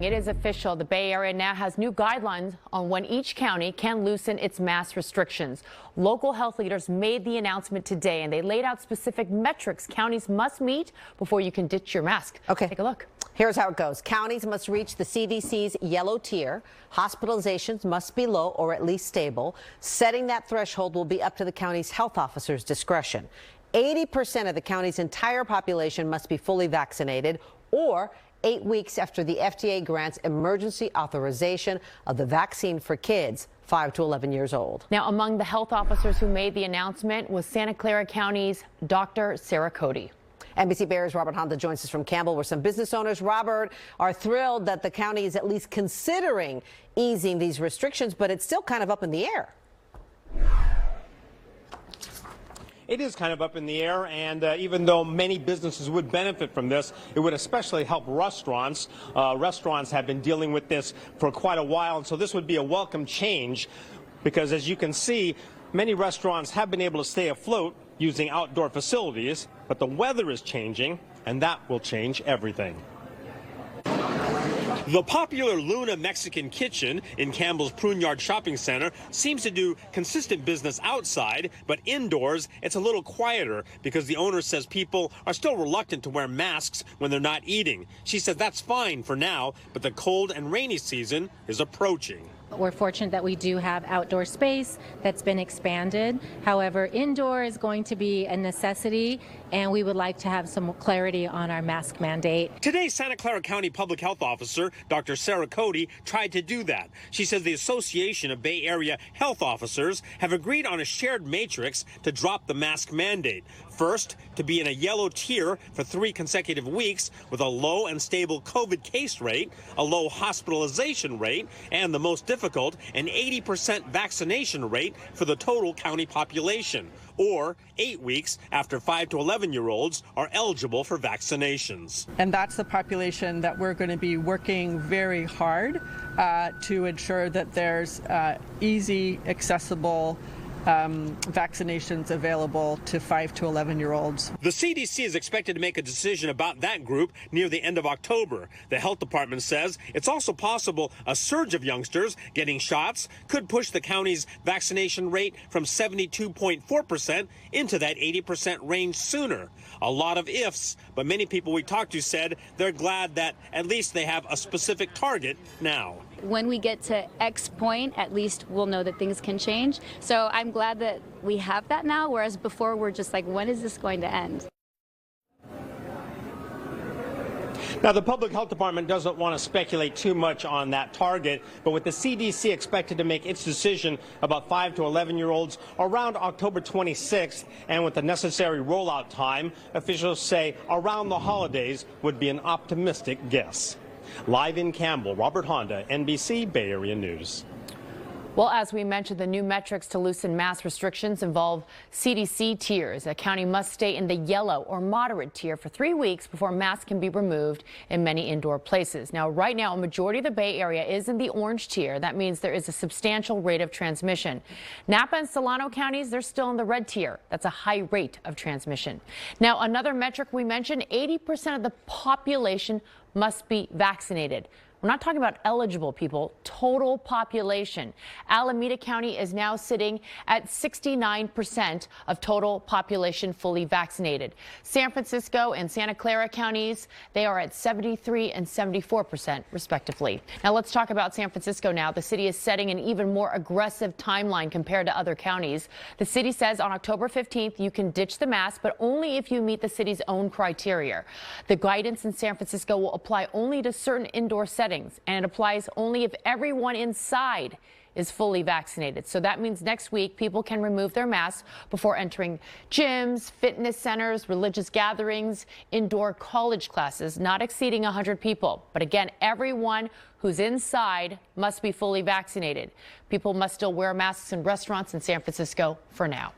It is official. The Bay Area now has new guidelines on when each county can loosen its mask restrictions. Local health leaders made the announcement today, and they laid out specific metrics counties must meet before you can ditch your mask. Okay. Take a look. Here's how it goes. Counties must reach the CDC's yellow tier. Hospitalizations must be low or at least stable. Setting that threshold will be up to the county's health officer's discretion. 80% of the county's entire population must be fully vaccinated, or 8 weeks after the FDA grants emergency authorization of the vaccine for kids 5 to 11 years old. Now, among the health officers who made the announcement was Santa Clara County's Dr. Sara Cody. NBC Bay Area's Robert Handa joins us from Campbell, where some business owners, Robert, are thrilled that the county is at least considering easing these restrictions, but it's still kind of up in the air. It is kind of up in the air, and even though many businesses would benefit from this, it would especially help restaurants. Restaurants have been dealing with this for quite a while, and so this would be a welcome change because, as you can see, many restaurants have been able to stay afloat using outdoor facilities, but the weather is changing, and that will change everything. The popular Luna Mexican Kitchen in Campbell's Prune Yard Shopping Center seems to do consistent business outside, but indoors it's a little quieter because the owner says people are still reluctant to wear masks when they're not eating. She says that's fine for now, but the cold and rainy season is approaching. We're fortunate that we do have outdoor space that's been expanded. However, indoor is going to be a necessity, and we would like to have some clarity on our mask mandate. Today, Santa Clara County Public Health Officer Dr. Sara Cody tried to do that. She says the Association of Bay Area Health Officers have agreed on a shared matrix to drop the mask mandate. First, to be in a yellow tier for 3 consecutive weeks with a low and stable COVID case rate, a low hospitalization rate, and the most difficult, an 80% vaccination rate for the total county population, or 8 weeks after 5 to 11-year-olds are eligible for vaccinations. And that's the population that we're going to be working very hard to ensure that there's easy, accessible vaccinations available to 5 to 11-year-olds. The CDC is expected to make a decision about that group near the end of October. The health department says it's also possible a surge of youngsters getting shots could push the county's vaccination rate from 72.4% into that 80% range sooner. A lot of ifs, but many people we talked to said they're glad that at least they have a specific target now. When we get to X point, at least we'll know that things can change. So I'm glad that we have that now, whereas before we're just like, when is this going to end? Now, the Public Health Department doesn't want to speculate too much on that target, but with the CDC expected to make its decision about 5 to 11-year-olds around October 26th, and with the necessary rollout time, officials say around the holidays would be an optimistic guess. Live in Campbell, Robert Handa, NBC Bay Area News. Well, as we mentioned, the new metrics to loosen mask restrictions involve CDC tiers. A county must stay in the yellow or moderate tier for 3 weeks before masks can be removed in many indoor places. Now, right now, a majority of the Bay Area is in the orange tier. That means there is a substantial rate of transmission. Napa and Solano counties, they're still in the red tier. That's a high rate of transmission. Now, another metric we mentioned, 80% of the population must be vaccinated. We're not talking about eligible people, total population. Alameda County is now sitting at 69% of total population fully vaccinated. San Francisco and Santa Clara counties, they are at 73 and 74% respectively. Now let's talk about San Francisco now. The city is setting an even more aggressive timeline compared to other counties. The city says on October 15th, you can ditch the mask, but only if you meet the city's own criteria. The guidance in San Francisco will apply only to certain indoor settings, and it applies only if everyone inside is fully vaccinated. So that means next week people can remove their masks before entering gyms, fitness centers, religious gatherings, indoor college classes, not exceeding 100 people. But again, everyone who's inside must be fully vaccinated. People must still wear masks in restaurants in San Francisco for now.